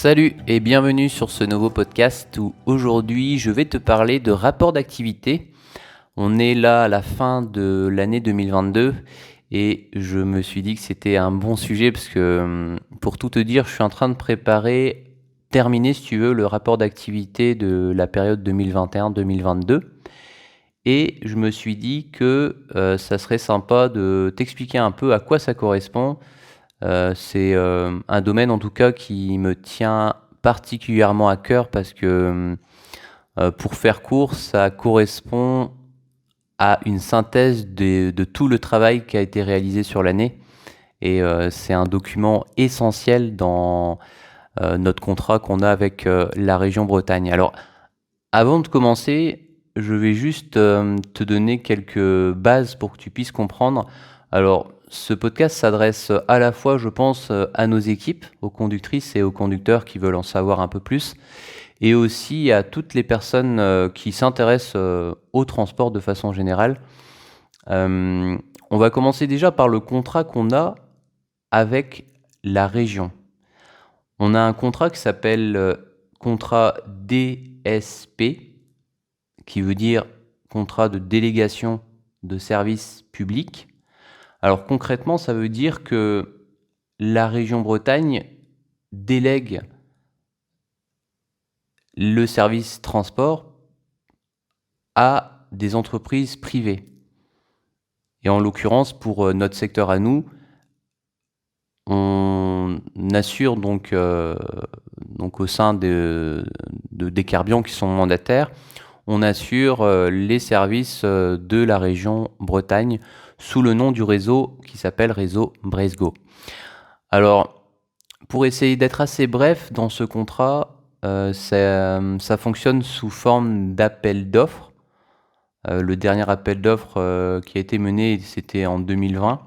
Salut et bienvenue sur ce nouveau podcast où aujourd'hui je vais te parler de rapport d'activité. On est là à la fin de l'année 2022 et je me suis dit que c'était un bon sujet parce que pour tout te dire, je suis en train de terminer si tu veux, le rapport d'activité de la période 2021-2022 et je me suis dit que ça serait sympa de t'expliquer un peu à quoi ça correspond. C'est un domaine en tout cas qui me tient particulièrement à cœur parce que pour faire court, ça correspond à une synthèse de tout le travail qui a été réalisé sur l'année et c'est un document essentiel dans notre contrat qu'on a avec la région Bretagne. Alors, avant de commencer, je vais juste te donner quelques bases pour que tu puisses comprendre. Alors, ce podcast s'adresse à la fois, je pense, à nos équipes, aux conductrices et aux conducteurs qui veulent en savoir un peu plus, et aussi à toutes les personnes qui s'intéressent au transport de façon générale. On va commencer déjà par le contrat qu'on a avec la région. On a un contrat qui s'appelle contrat DSP, qui veut dire contrat de délégation de service public. Alors concrètement, ça veut dire que la région Bretagne délègue le service transport à des entreprises privées. Et en l'occurrence, pour notre secteur à nous, on assure donc au sein des carburants qui sont mandataires, on assure les services de la région Bretagne sous le nom du réseau qui s'appelle Réseau Bresgo. Alors, pour essayer d'être assez bref dans ce contrat, ça fonctionne sous forme d'appel d'offres. Le dernier appel d'offres qui a été mené, c'était en 2020.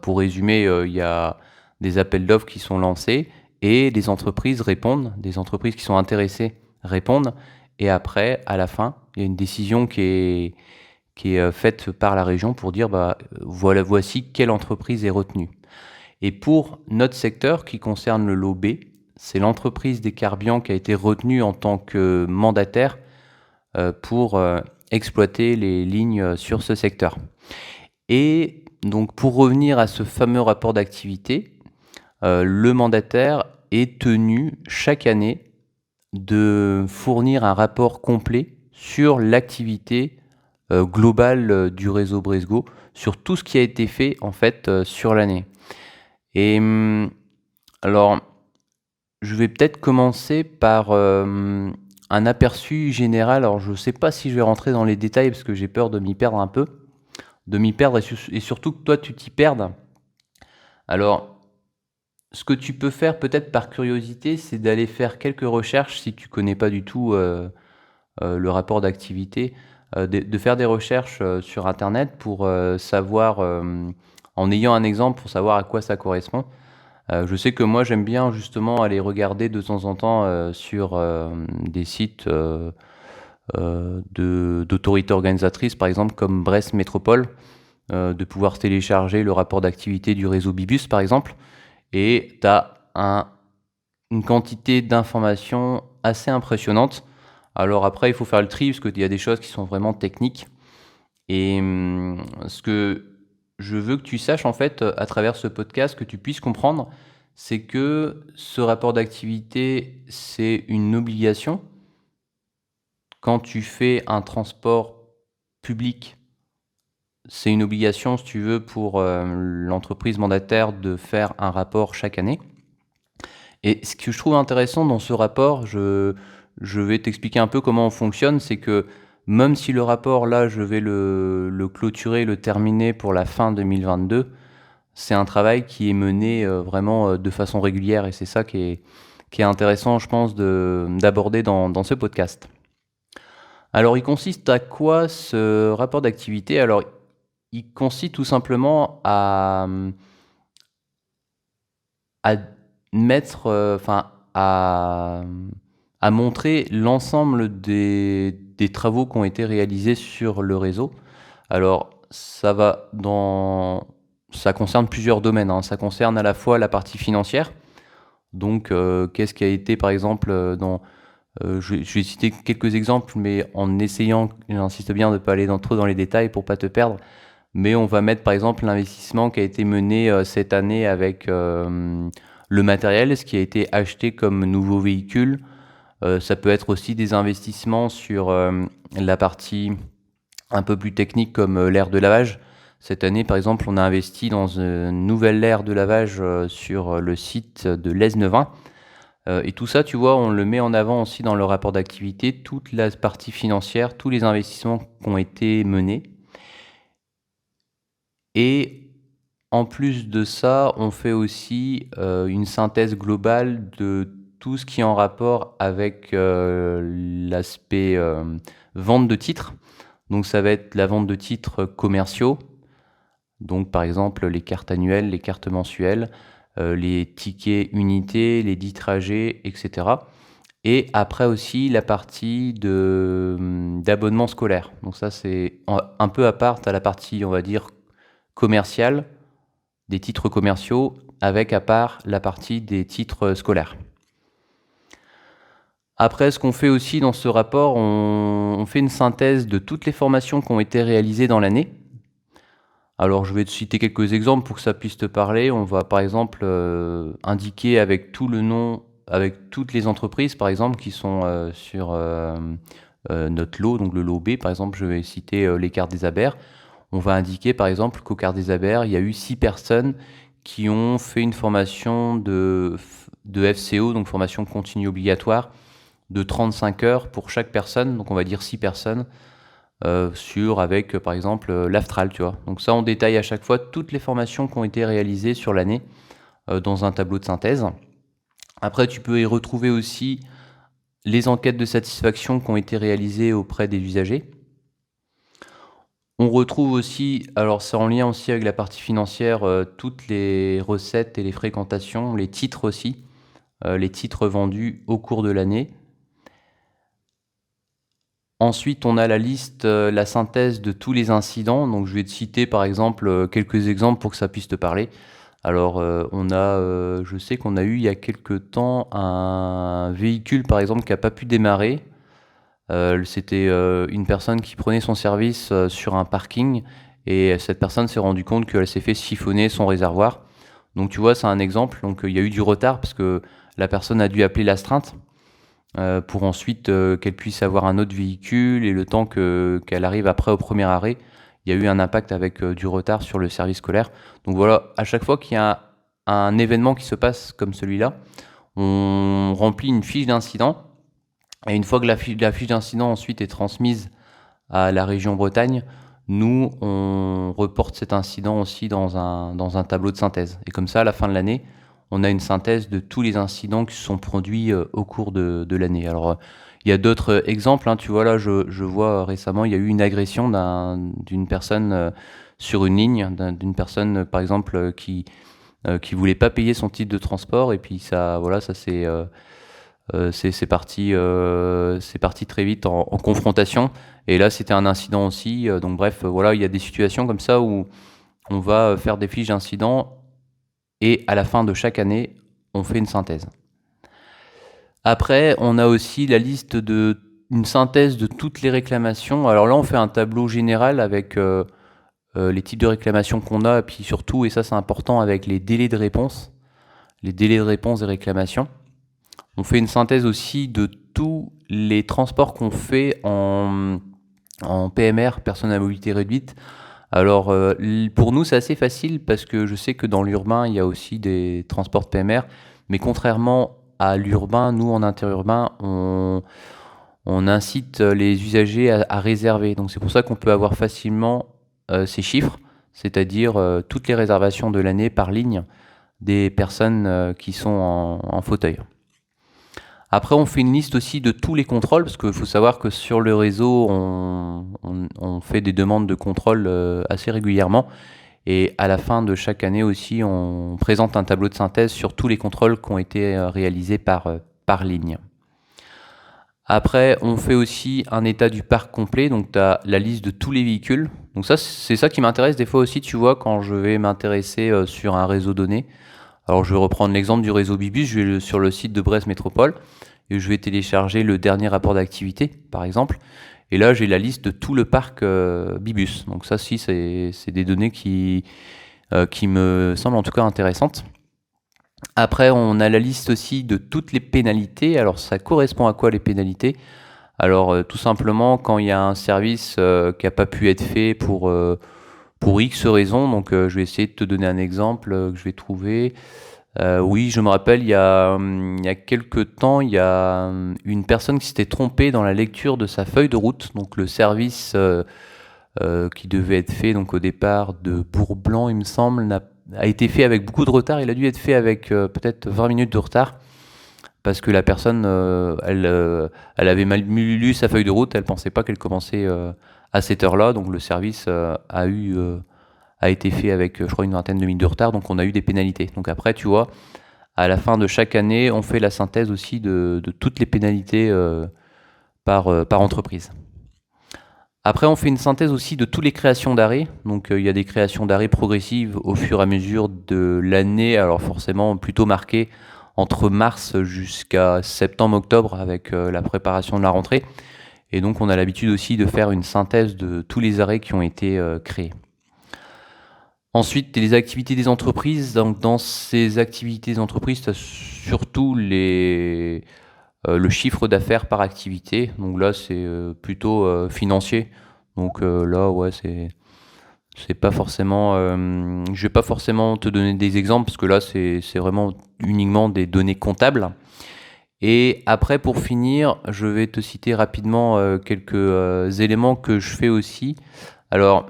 Pour résumer, il y a des appels d'offres qui sont lancés et des entreprises répondent, des entreprises qui sont intéressées répondent, et après, à la fin, il y a une décision qui est faite par la région pour dire voici quelle entreprise est retenue. Et pour notre secteur qui concerne le lot B, c'est l'entreprise des Carbians qui a été retenue en tant que mandataire pour exploiter les lignes sur ce secteur. Et donc pour revenir à ce fameux rapport d'activité, le mandataire est tenu chaque année de fournir un rapport complet sur l'activité globale du réseau Bresgo, sur tout ce qui a été fait en fait sur l'année. Et alors, je vais peut-être commencer par un aperçu général. Alors, je ne sais pas si je vais rentrer dans les détails parce que j'ai peur de m'y perdre un peu, et surtout que toi, tu t'y perdes. Alors, ce que tu peux faire peut-être par curiosité, c'est d'aller faire quelques recherches si tu connais pas du tout le rapport d'activité, de faire des recherches sur Internet pour savoir, en ayant un exemple, pour savoir à quoi ça correspond. Je sais que moi, j'aime bien justement aller regarder de temps en temps sur des sites d'autorités organisatrices, par exemple comme Brest Métropole, de pouvoir télécharger le rapport d'activité du réseau Bibus, par exemple, et tu as une quantité d'informations assez impressionnante. Alors après, il faut faire le tri, parce qu'il y a des choses qui sont vraiment techniques. Et ce que je veux que tu saches, en fait, à travers ce podcast, que tu puisses comprendre, c'est que ce rapport d'activité, c'est une obligation. Quand tu fais un transport public, c'est une obligation, si tu veux, pour l'entreprise mandataire de faire un rapport chaque année. Et ce que je trouve intéressant dans ce rapport, je vais t'expliquer un peu comment on fonctionne, c'est que même si le rapport, là, je vais le clôturer, le terminer pour la fin 2022, c'est un travail qui est mené vraiment de façon régulière et c'est ça qui est intéressant, je pense, d'aborder dans ce podcast. Alors, il consiste à quoi ce rapport d'activité? Alors, il consiste tout simplement à mettre, à montrer l'ensemble des travaux qui ont été réalisés sur le réseau. Alors, ça concerne plusieurs domaines, hein. Ça concerne à la fois la partie financière, Donc, qu'est-ce qui a été, par exemple, je vais citer quelques exemples, mais en essayant, j'insiste bien, de ne pas aller trop dans les détails pour pas te perdre. Mais on va mettre, par exemple, l'investissement qui a été mené cette année avec le matériel, ce qui a été acheté comme nouveau véhicule. Ça peut être aussi des investissements sur la partie un peu plus technique comme l'aire de lavage. Cette année, par exemple, on a investi dans une nouvelle aire de lavage sur le site de l'Aisne-Vin. Et tout ça, tu vois, on le met en avant aussi dans le rapport d'activité, toute la partie financière, tous les investissements qui ont été menés. Et en plus de ça, on fait aussi une synthèse globale de tout ce qui est en rapport avec l'aspect vente de titres. Donc ça va être la vente de titres commerciaux, donc par exemple les cartes annuelles, les cartes mensuelles, les tickets unités, les 10 trajets, etc. Et après aussi la partie d'abonnement scolaire. Donc ça c'est un peu à part, tu as la partie on va dire commerciale, des titres commerciaux, avec à part la partie des titres scolaires. Après, ce qu'on fait aussi dans ce rapport, on fait une synthèse de toutes les formations qui ont été réalisées dans l'année. Alors, je vais te citer quelques exemples pour que ça puisse te parler. On va par exemple indiquer avec tout le nom, avec toutes les entreprises, par exemple, qui sont sur notre lot, donc le lot B, par exemple, je vais citer les cartes des Aber. On va indiquer par exemple qu'au Quart des Aber, il y a eu 6 personnes qui ont fait une formation de FCO, donc formation continue obligatoire, de 35 heures pour chaque personne, donc on va dire 6 personnes, sur avec par exemple l'Aftral, tu vois. Donc ça, on détaille à chaque fois toutes les formations qui ont été réalisées sur l'année dans un tableau de synthèse. Après, tu peux y retrouver aussi les enquêtes de satisfaction qui ont été réalisées auprès des usagers. On retrouve aussi, alors c'est en lien aussi avec la partie financière, toutes les recettes et les fréquentations, les titres aussi, les titres vendus au cours de l'année. Ensuite, on a la liste, la synthèse de tous les incidents. Donc, je vais te citer par exemple quelques exemples pour que ça puisse te parler. Alors, je sais qu'on a eu il y a quelques temps un véhicule par exemple qui n'a pas pu démarrer. C'était une personne qui prenait son service sur un parking et cette personne s'est rendue compte qu'elle s'est fait siphonner son réservoir. Donc tu vois, c'est un exemple. Donc il y a eu du retard parce que la personne a dû appeler l'astreinte pour ensuite qu'elle puisse avoir un autre véhicule et le temps qu'elle arrive après au premier arrêt, il y a eu un impact avec du retard sur le service scolaire. Donc voilà, à chaque fois qu'il y a un événement qui se passe comme celui-là, on remplit une fiche d'incident. Et une fois que la fiche d'incident ensuite est transmise à la région Bretagne, nous, on reporte cet incident aussi dans un tableau de synthèse. Et comme ça, à la fin de l'année, on a une synthèse de tous les incidents qui se sont produits au cours de l'année. Alors, il y a d'autres exemples. Hein, tu vois, là, je vois récemment, il y a eu une agression d'une personne sur une ligne, d'une personne, par exemple, qui voulait pas payer son titre de transport. Et puis, ça, voilà, ça c'est parti très vite en confrontation. Et là, c'était un incident aussi. Donc bref, voilà, il y a des situations comme ça où on va faire des fiches d'incidents et à la fin de chaque année, on fait une synthèse. Après, on a aussi la liste une synthèse de toutes les réclamations. Alors là, on fait un tableau général avec les types de réclamations qu'on a, et puis surtout, et ça c'est important, avec les délais de réponse des réclamations. On fait une synthèse aussi de tous les transports qu'on fait en PMR, personnes à mobilité réduite. Alors, pour nous, c'est assez facile parce que je sais que dans l'urbain, il y a aussi des transports de PMR. Mais contrairement à l'urbain, nous, en interurbain, on incite les usagers à réserver. Donc, c'est pour ça qu'on peut avoir facilement ces chiffres, c'est-à-dire toutes les réservations de l'année par ligne des personnes qui sont en fauteuil. Après, on fait une liste aussi de tous les contrôles, parce qu'il faut savoir que sur le réseau, on fait des demandes de contrôle assez régulièrement. Et à la fin de chaque année aussi, on présente un tableau de synthèse sur tous les contrôles qui ont été réalisés par ligne. Après, on fait aussi un état du parc complet, donc tu as la liste de tous les véhicules. Donc ça, c'est ça qui m'intéresse des fois aussi, tu vois, quand je vais m'intéresser sur un réseau donné. Alors je vais reprendre l'exemple du réseau Bibus, je vais sur le site de Brest Métropole et je vais télécharger le dernier rapport d'activité, par exemple. Et là, j'ai la liste de tout le parc Bibus. Donc ça, si, c'est des données qui me semblent en tout cas intéressantes. Après, on a la liste aussi de toutes les pénalités. Alors ça correspond à quoi les pénalités? Alors tout simplement quand il y a un service qui n'a pas pu être fait pour X raisons. Donc je vais essayer de te donner un exemple que je vais trouver. Oui, je me rappelle, il y a quelques temps, il y a une personne qui s'était trompée dans la lecture de sa feuille de route. Donc le service qui devait être fait donc au départ de Bourg-Blanc, il me semble, a été fait avec beaucoup de retard. Il a dû être fait avec peut-être 20 minutes de retard parce que la personne, elle avait mal lu sa feuille de route. Elle pensait pas qu'elle commençait à cette heure-là. Donc le service a été fait avec, je crois, une vingtaine de minutes de retard. Donc on a eu des pénalités. Donc après, tu vois, à la fin de chaque année, on fait la synthèse aussi de toutes les pénalités par entreprise. Après, on fait une synthèse aussi de toutes les créations d'arrêts. Donc, il y a des créations d'arrêts progressives au fur et à mesure de l'année. Alors, forcément, plutôt marquées entre mars jusqu'à septembre-octobre avec la préparation de la rentrée. Et donc, on a l'habitude aussi de faire une synthèse de tous les arrêts qui ont été créés. Ensuite, les activités des entreprises. Donc, dans ces activités des entreprises, tu as surtout le chiffre d'affaires par activité. Donc là, c'est plutôt financier. Donc là, ouais, c'est pas forcément. Je vais pas forcément te donner des exemples parce que là, c'est vraiment uniquement des données comptables. Et après, pour finir, je vais te citer rapidement quelques éléments que je fais aussi. Alors,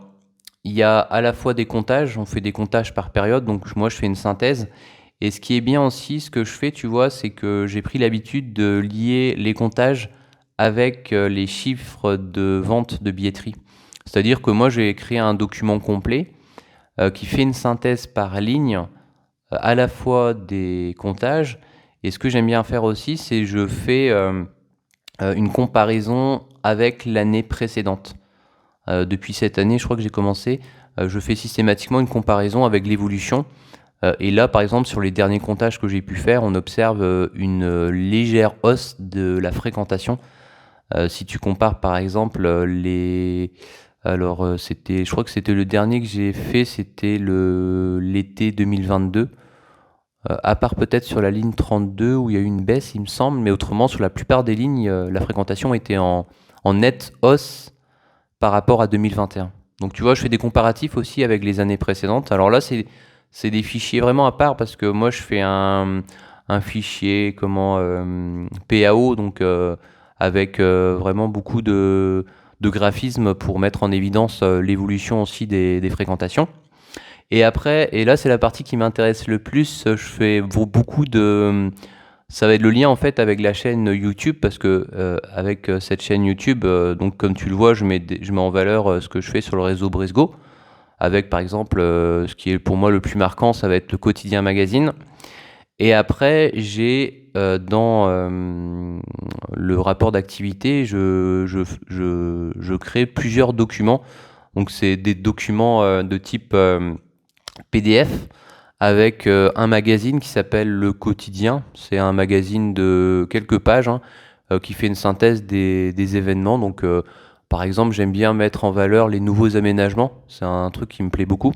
il y a à la fois des comptages, on fait des comptages par période, donc moi je fais une synthèse. Et ce qui est bien aussi, ce que je fais, tu vois, c'est que j'ai pris l'habitude de lier les comptages avec les chiffres de vente de billetterie. C'est-à-dire que moi j'ai créé un document complet qui fait une synthèse par ligne à la fois des comptages. Et ce que j'aime bien faire aussi, c'est je fais une comparaison avec l'année précédente. Depuis cette année, je crois que j'ai commencé, je fais systématiquement une comparaison avec l'évolution. Et là, par exemple, sur les derniers comptages que j'ai pu faire, on observe une légère hausse de la fréquentation. Si tu compares, par exemple, je crois que c'était le dernier que j'ai fait, c'était l'été 2022. À part peut-être sur la ligne 32 où il y a eu une baisse, il me semble, mais autrement, sur la plupart des lignes, la fréquentation était en nette hausse par rapport à 2021. Donc tu vois, je fais des comparatifs aussi avec les années précédentes. Alors là, c'est des fichiers vraiment à part parce que moi je fais un fichier PAO, donc avec vraiment beaucoup de graphismes pour mettre en évidence l'évolution aussi des fréquentations. Et après, et là c'est la partie qui m'intéresse le plus, je fais beaucoup de... Ça va être le lien en fait avec la chaîne YouTube parce que avec cette chaîne YouTube, donc comme tu le vois, je mets en valeur ce que je fais sur le réseau Bresgo. Avec par exemple, ce qui est pour moi le plus marquant, ça va être le quotidien magazine. Et après, j'ai dans le rapport d'activité, je crée plusieurs documents. Donc c'est des documents de type PDF avec un magazine qui s'appelle Le Quotidien. C'est un magazine de quelques pages qui fait une synthèse des événements. Donc, par exemple, j'aime bien mettre en valeur les nouveaux aménagements. C'est un truc qui me plaît beaucoup.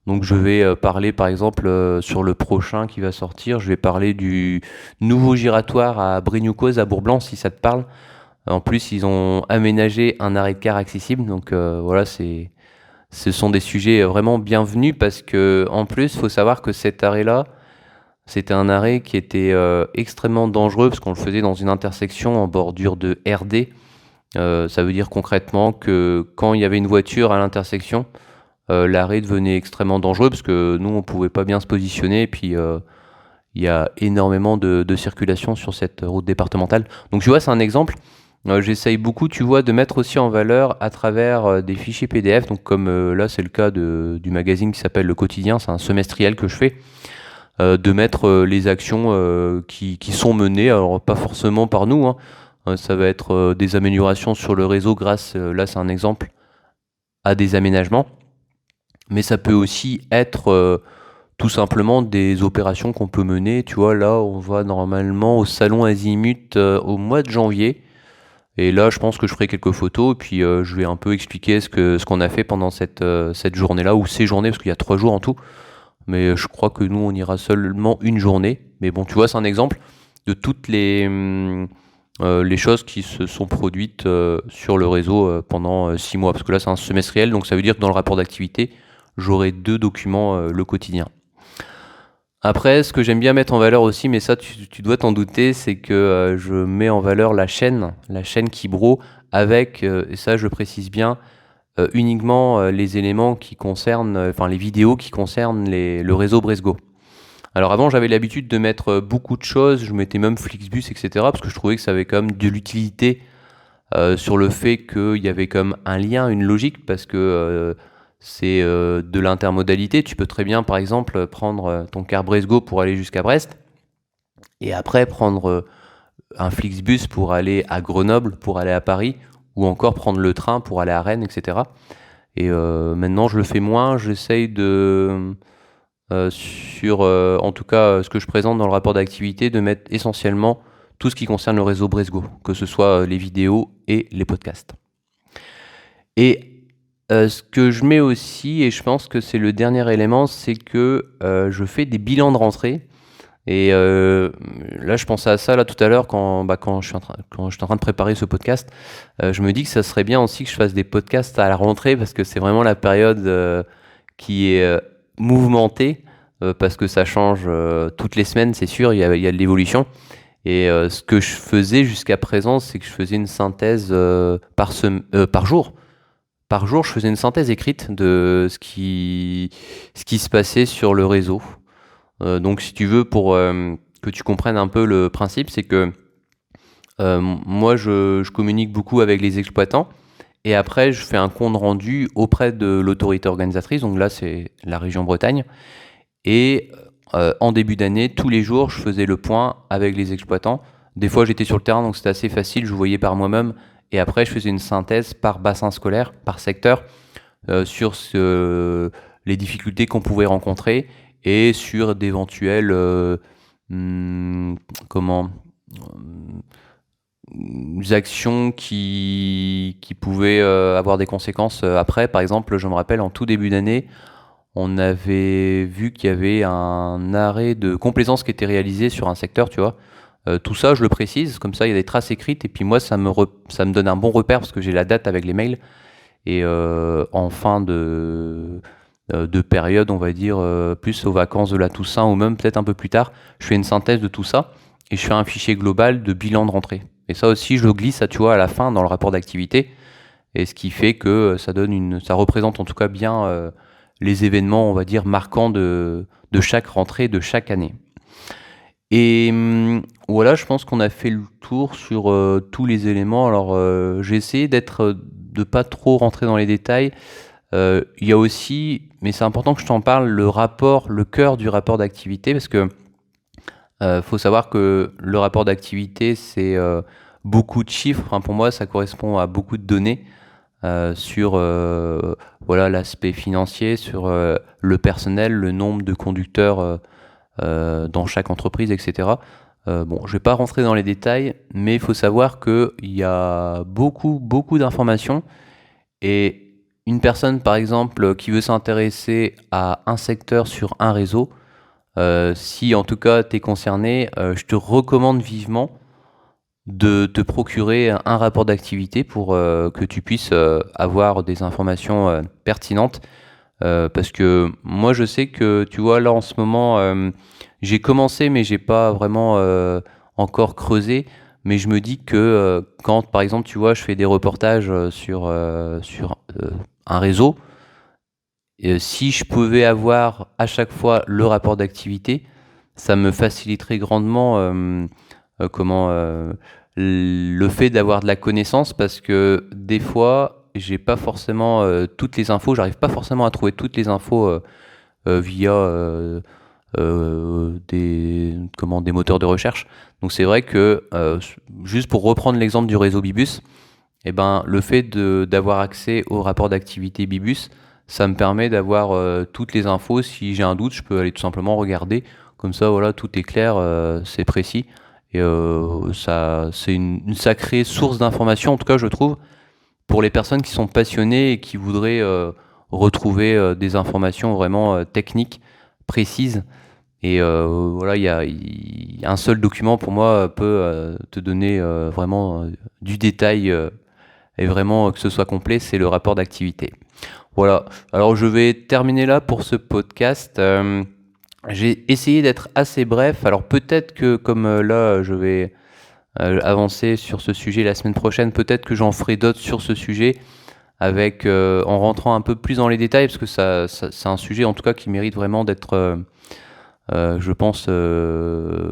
Donc, je vais parler, par exemple, sur le prochain qui va sortir, je vais parler du nouveau giratoire à Brignoukos, à Bourg-Blanc, si ça te parle. En plus, ils ont aménagé un arrêt de car accessible. Donc, voilà, ce sont des sujets vraiment bienvenus parce que, en plus, il faut savoir que cet arrêt-là, c'était un arrêt qui était extrêmement dangereux parce qu'on le faisait dans une intersection en bordure de RD. Ça veut dire concrètement que quand il y avait une voiture à l'intersection, l'arrêt devenait extrêmement dangereux parce que nous, on pouvait pas bien se positionner et puis il y a énormément de circulation sur cette route départementale. Donc tu vois, c'est un exemple. J'essaye beaucoup, tu vois, de mettre aussi en valeur à travers des fichiers PDF. Donc comme là, c'est le cas du magazine qui s'appelle Le Quotidien, c'est un semestriel que je fais, de mettre les actions qui sont menées, alors pas forcément par nous, hein. Ça va être des améliorations sur le réseau grâce, là c'est un exemple, à des aménagements. Mais ça peut aussi être tout simplement des opérations qu'on peut mener. Tu vois, là, on va normalement au salon Azimut au mois de janvier. Et là, je pense que je ferai quelques photos, et puis je vais un peu expliquer ce qu'on a fait pendant cette journée-là, ou ces journées, parce qu'il y a 3 jours en tout. Mais je crois que nous, on ira seulement une journée. Mais bon, tu vois, c'est un exemple de toutes les choses qui se sont produites sur le réseau pendant 6 mois. Parce que là, c'est un semestriel, donc ça veut dire que dans le rapport d'activité, j'aurai 2 documents le quotidien. Après, ce que j'aime bien mettre en valeur aussi, mais ça tu dois t'en douter, c'est que je mets en valeur la chaîne Kibro avec, et ça je précise bien, uniquement les éléments qui concernent, enfin les vidéos qui concernent le réseau Bresgo. Alors avant, j'avais l'habitude de mettre beaucoup de choses, je mettais même Flixbus, etc., parce que je trouvais que ça avait quand même de l'utilité sur le fait qu'il y avait comme un lien, une logique, parce que c'est de l'intermodalité. Tu peux très bien, par exemple, prendre ton car Bresgo pour aller jusqu'à Brest, et après prendre un Flixbus pour aller à Grenoble, pour aller à Paris, ou encore prendre le train pour aller à Rennes, etc. Et maintenant, je le fais moins. J'essaye de, en tout cas, ce que je présente dans le rapport d'activité, de mettre essentiellement tout ce qui concerne le réseau Bresgo, que ce soit les vidéos et les podcasts. Et ce que je mets aussi, et je pense que c'est le dernier élément, c'est que je fais des bilans de rentrée. Et là, je pensais à ça là tout à l'heure quand j'étais en train de préparer ce podcast. Je me dis que ça serait bien aussi que je fasse des podcasts à la rentrée, parce que c'est vraiment la période qui est mouvementée, parce que ça change toutes les semaines, c'est sûr, il y a de l'évolution. Et ce que je faisais jusqu'à présent, c'est que je faisais une synthèse par jour. Par jour, je faisais une synthèse écrite de ce qui se passait sur le réseau. Donc si tu veux, pour que tu comprennes un peu le principe, c'est que moi je communique beaucoup avec les exploitants, et après je fais un compte rendu auprès de l'autorité organisatrice, donc là c'est la région Bretagne, et en début d'année, tous les jours, je faisais le point avec les exploitants. Des fois j'étais sur le terrain, donc c'était assez facile, je voyais par moi-même, et après je faisais une synthèse par bassin scolaire, par secteur, sur les difficultés qu'on pouvait rencontrer, et sur d'éventuelles comment actions qui pouvaient avoir des conséquences après. Par exemple, je me rappelle, en tout début d'année, on avait vu qu'il y avait un arrêt de complaisance qui était réalisé sur un secteur, tu vois. Tout ça, je le précise, comme ça il y a des traces écrites, et puis moi ça me donne un bon repère, parce que j'ai la date avec les mails. Et en fin de période, on va dire, plus aux vacances de la Toussaint, ou même peut-être un peu plus tard, je fais une synthèse de tout ça, et je fais un fichier global de bilan de rentrée. Et ça aussi, je le glisse, tu vois, à la fin dans le rapport d'activité, et ce qui fait que ça représente en tout cas bien les événements, on va dire, marquants de chaque rentrée, de chaque année. Et voilà, je pense qu'on a fait le tour sur tous les éléments. Alors, j'ai essayé de pas trop rentrer dans les détails. Il y a aussi, mais c'est important que je t'en parle, le cœur du rapport d'activité, parce que faut savoir que le rapport d'activité, c'est beaucoup de chiffres. Enfin, pour moi, ça correspond à beaucoup de données sur voilà, l'aspect financier, sur le personnel, le nombre de conducteurs dans chaque entreprise, etc. Bon, je vais pas rentrer dans les détails, mais il faut savoir qu'il y a beaucoup d'informations, et une personne, par exemple, qui veut s'intéresser à un secteur sur un réseau, si en tout cas tu es concerné, je te recommande vivement de te procurer un rapport d'activité pour que tu puisses avoir des informations pertinentes. Parce que moi je sais que, tu vois, là en ce moment, j'ai commencé, mais j'ai pas vraiment encore creusé. Mais je me dis que quand, par exemple, tu vois, je fais des reportages sur un réseau, si je pouvais avoir à chaque fois le rapport d'activité, ça me faciliterait grandement comment le fait d'avoir de la connaissance, parce que des fois, j'ai pas forcément toutes les infos, j'arrive pas forcément à trouver toutes les infos via des moteurs de recherche. Donc c'est vrai que juste pour reprendre l'exemple du réseau Bibus, eh ben, le fait d'avoir accès au rapport d'activité Bibus, ça me permet d'avoir toutes les infos. Si j'ai un doute, je peux aller tout simplement regarder. Comme ça, voilà, tout est clair, c'est précis. Et ça, c'est une sacrée source d'information, en tout cas, je trouve, pour les personnes qui sont passionnées et qui voudraient retrouver des informations vraiment techniques, précises. Et voilà, un seul document pour moi peut te donner vraiment du détail et vraiment que ce soit complet, c'est le rapport d'activité. Voilà, alors je vais terminer là pour ce podcast. J'ai essayé d'être assez bref, alors peut-être que comme là je vais avancer sur ce sujet la semaine prochaine, peut-être que j'en ferai d'autres sur ce sujet avec en rentrant un peu plus dans les détails parce que c'est un sujet en tout cas qui mérite vraiment d'être je pense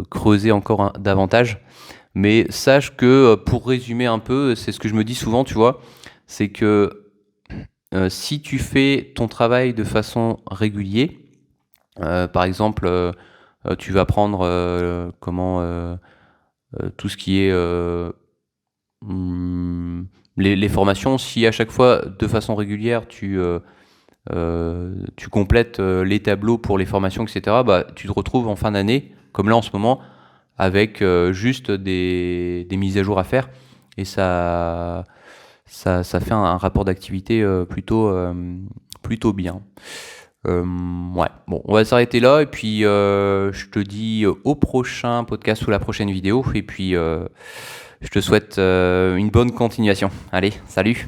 creuser encore davantage. Mais sache que pour résumer un peu, c'est ce que je me dis souvent, tu vois, c'est que si tu fais ton travail de façon régulière, par exemple, tu vas prendre tout ce qui est les formations, si à chaque fois de façon régulière tu complètes les tableaux pour les formations, etc., bah, tu te retrouves en fin d'année, comme là en ce moment, avec juste des mises à jour à faire. Et ça fait un rapport d'activité plutôt bien. Ouais, bon, on va s'arrêter là. Et puis, je te dis au prochain podcast ou la prochaine vidéo. Et puis, je te souhaite une bonne continuation. Allez, salut!